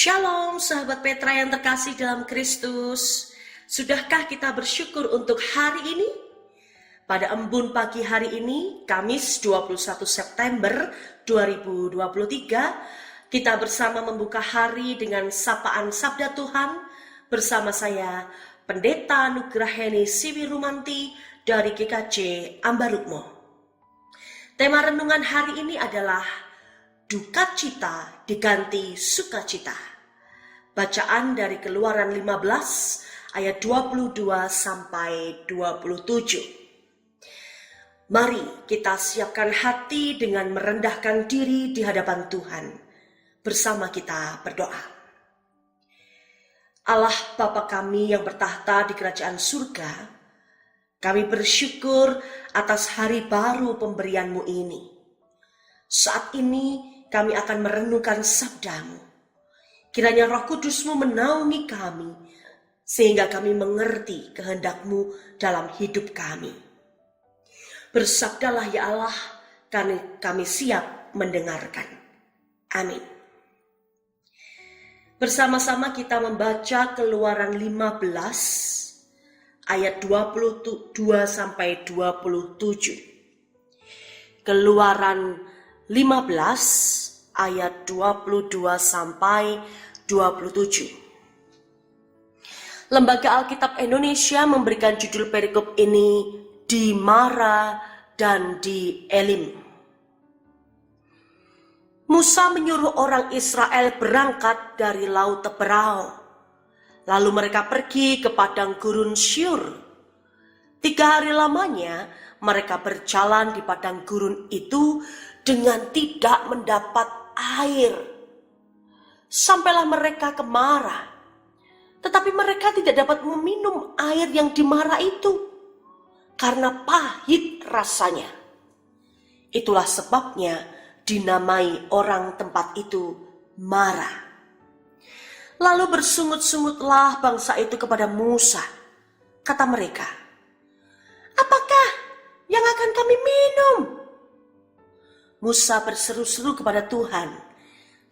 Shalom sahabat Petra yang terkasih dalam Kristus. Sudahkah kita bersyukur untuk hari ini? Pada embun pagi hari ini, Kamis 21 September 2023, kita bersama membuka hari dengan sapaan Sabda Tuhan bersama saya, Pendeta Nugraheni Siwirumanti dari GKJ Ambarukmo. Tema renungan hari ini adalah duka cita diganti sukacita. Bacaan dari Keluaran 15 ayat 22 sampai 27. Mari kita siapkan hati dengan merendahkan diri di hadapan Tuhan. Bersama kita berdoa. Allah Bapa kami yang bertahta di kerajaan surga, kami bersyukur atas hari baru pemberian-Mu ini. Saat ini kami akan merenungkan sabda-Mu. Kiranya Roh Kudus-Mu menaungi kami, sehingga kami mengerti kehendak-Mu dalam hidup kami. Bersabdalah ya Allah, kami siap mendengarkan. Amin. Bersama-sama kita membaca Keluaran 15 ayat 22 sampai 27. Keluaran 15 ayat 22 sampai 27. Lembaga Alkitab Indonesia memberikan judul perikop ini di Mara dan di Elim. Musa menyuruh orang Israel berangkat dari Laut Teberau. Lalu mereka pergi ke padang gurun Syur. 3 hari lamanya mereka berjalan di padang gurun itu dengan tidak mendapat air. Sampailah mereka ke Mara. Tetapi mereka tidak dapat meminum air yang di Mara itu, karena pahit rasanya. Itulah sebabnya dinamai orang tempat itu Mara. Lalu bersungut-sungutlah bangsa itu kepada Musa. Kata mereka, "Apakah yang akan kami minum?" Musa berseru-seru kepada Tuhan,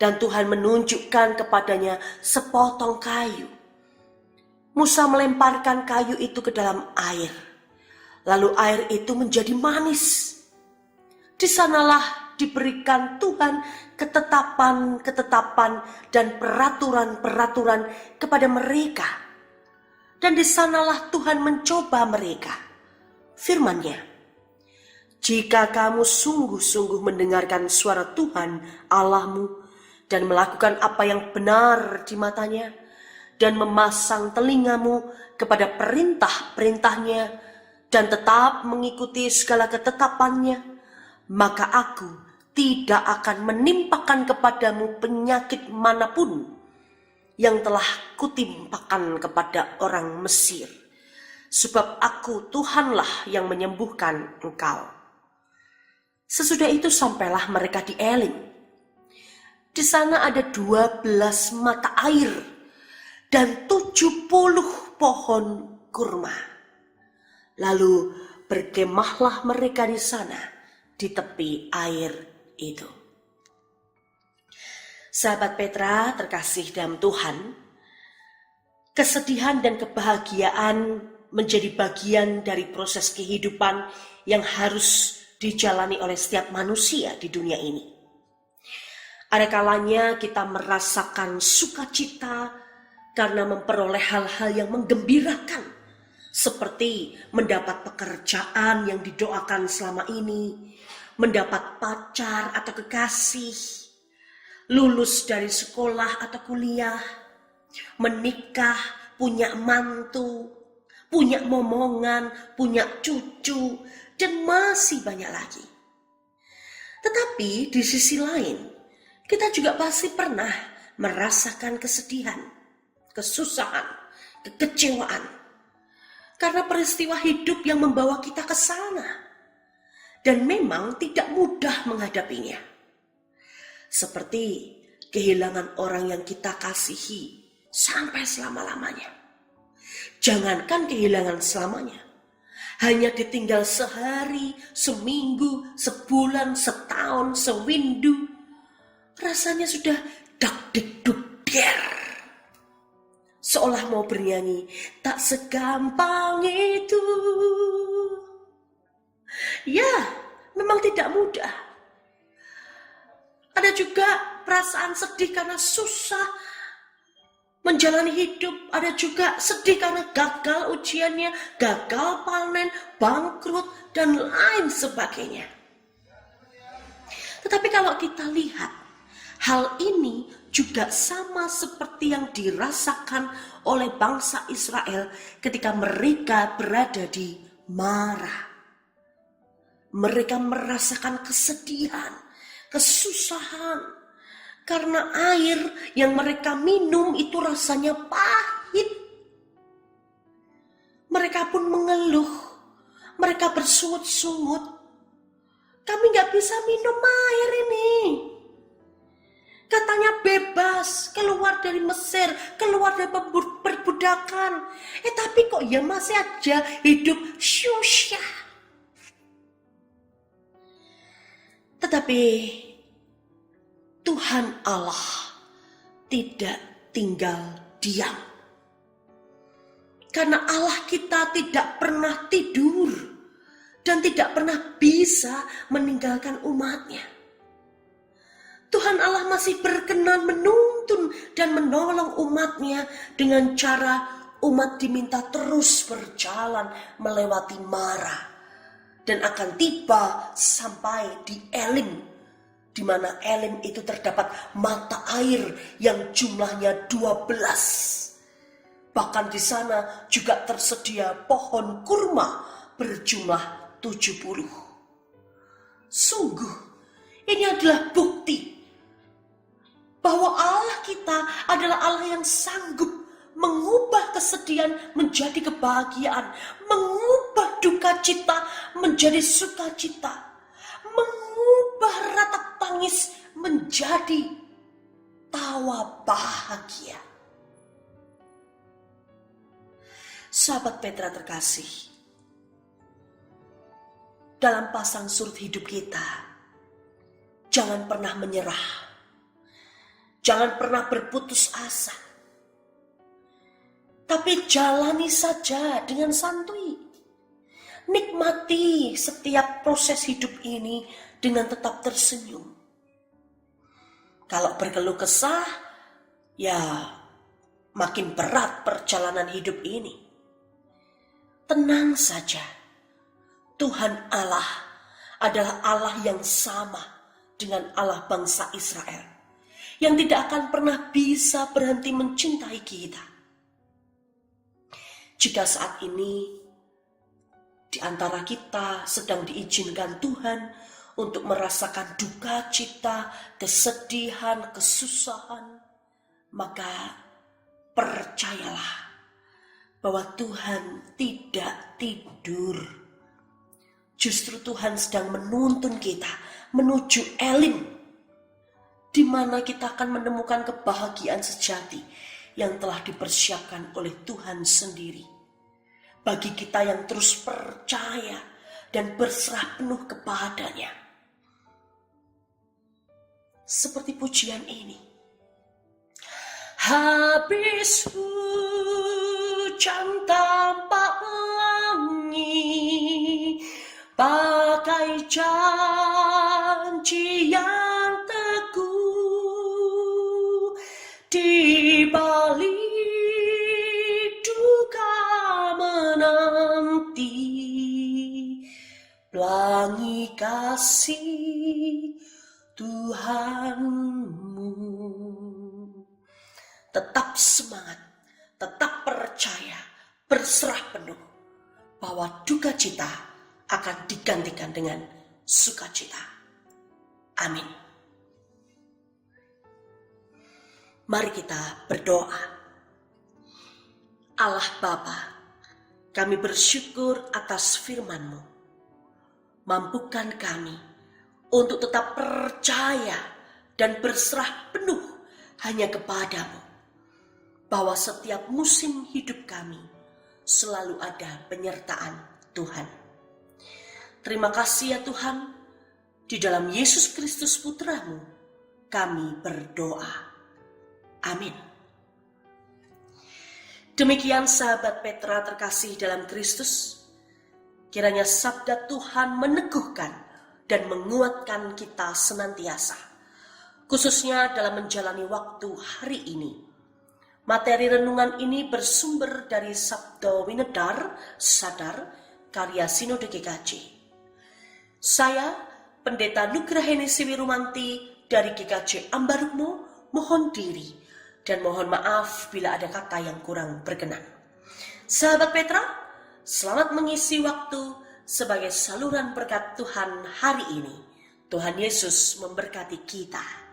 dan Tuhan menunjukkan kepadanya sepotong kayu. Musa melemparkan kayu itu ke dalam air. Lalu air itu menjadi manis. Di sanalah diberikan Tuhan ketetapan-ketetapan dan peraturan-peraturan kepada mereka. Dan di sanalah Tuhan mencoba mereka. Firman-Nya, "Jika kamu sungguh-sungguh mendengarkan suara Tuhan Allahmu dan melakukan apa yang benar di matanya dan memasang telingamu kepada perintah-perintahnya dan tetap mengikuti segala ketetapannya, maka Aku tidak akan menimpakan kepadamu penyakit manapun yang telah kutimpakan kepada orang Mesir. Sebab Aku Tuhanlah yang menyembuhkan engkau." Sesudah itu sampailah mereka di Elim. Di sana ada 12 mata air dan 70 pohon kurma. Lalu berkemahlah mereka di sana di tepi air itu. Sahabat Petra terkasih dalam Tuhan, kesedihan dan kebahagiaan menjadi bagian dari proses kehidupan yang harus dijalani oleh setiap manusia di dunia ini. Ada kalanya kita merasakan sukacita karena memperoleh hal-hal yang menggembirakan, seperti mendapat pekerjaan yang didoakan selama ini, mendapat pacar atau kekasih, lulus dari sekolah atau kuliah, menikah, punya mantu, punya momongan, punya cucu, dan masih banyak lagi. Tetapi di sisi lain, kita juga pasti pernah merasakan kesedihan, kesusahan, kekecewaan, karena peristiwa hidup yang membawa kita ke sana. Dan memang tidak mudah menghadapinya. Seperti kehilangan orang yang kita kasihi sampai selama-lamanya. Jangankan kehilangan selamanya, hanya ditinggal sehari, seminggu, sebulan, setahun, sewindu, rasanya sudah dak dik duk der. seolah mau bernyanyi, tak segampang itu. Ya, memang tidak mudah. Ada juga perasaan sedih karena susah menjalani hidup. Ada juga sedih karena gagal ujiannya, gagal panen, bangkrut, dan lain sebagainya. Tetapi kalau kita lihat, hal ini juga sama seperti yang dirasakan oleh bangsa Israel ketika mereka berada di Marah. Mereka merasakan kesedihan, kesusahan, karena air yang mereka minum itu rasanya pahit. Mereka pun mengeluh, mereka bersungut-sungut, kami gak bisa minum air ini. Katanya bebas, keluar dari Mesir, keluar dari perbudakan. Tapi kok ya masih aja hidup susah. Tetapi Tuhan Allah tidak tinggal diam. Karena Allah kita tidak pernah tidur dan tidak pernah bisa meninggalkan umatnya. Tuhan Allah masih berkenan menuntun dan menolong umatnya dengan cara umat diminta terus berjalan melewati Marah. Dan akan tiba sampai di Elim, di mana Elim itu terdapat mata air yang jumlahnya 12. Bahkan di sana juga tersedia pohon kurma berjumlah 70. Sungguh, ini adalah bukti bahwa Allah kita adalah Allah yang sanggup mengubah kesedihan menjadi kebahagiaan, mengubah duka cita menjadi sukacita, mengubah ratap tangis menjadi tawa bahagia. Sahabat Petra terkasih, dalam pasang surut hidup kita, jangan pernah menyerah, jangan pernah berputus asa. Tapi jalani saja dengan santuy. Nikmati setiap proses hidup ini dengan tetap tersenyum. Kalau berkeluh kesah, ya makin berat perjalanan hidup ini. Tenang saja, Tuhan Allah adalah Allah yang sama dengan Allah bangsa Israel, yang tidak akan pernah bisa berhenti mencintai kita. Jika saat ini di antara kita sedang diizinkan Tuhan untuk merasakan duka cita, kesedihan, kesusahan, maka percayalah bahwa Tuhan tidak tidur. Justru Tuhan sedang menuntun kita menuju Elim, di mana kita akan menemukan kebahagiaan sejati yang telah dipersiapkan oleh Tuhan sendiri. Bagi kita yang terus percaya dan berserah penuh kepadanya. Seperti pujian ini. Habis hujan tampak pelangi, bagai janji yang teguh, di balik duka menanti pelangi kasih Tuhanmu. Tetap semangat, tetap percaya, berserah penuh bahwa duka cita akan digantikan dengan sukacita. Amin. Mari kita berdoa. Allah Bapa, kami bersyukur atas firman-Mu. Mampukan kami untuk tetap percaya dan berserah penuh hanya kepadamu, bahwa setiap musim hidup kami selalu ada penyertaan Tuhan. Terima kasih ya Tuhan, di dalam Yesus Kristus Putra-Mu kami berdoa. Amin. Demikian sahabat Petra terkasih dalam Kristus, kiranya sabda Tuhan meneguhkan dan menguatkan kita senantiasa, khususnya dalam menjalani waktu hari ini. Materi renungan ini bersumber dari Sabda Winedar Sadar karya Sinode GKJ. Saya, Pendeta Nugraheni Siwirumanti dari GKJ Ambarukmo, mohon diri dan mohon maaf bila ada kata yang kurang berkenan. Sahabat Petra, selamat mengisi waktu sebagai saluran berkat Tuhan hari ini. Tuhan Yesus memberkati kita.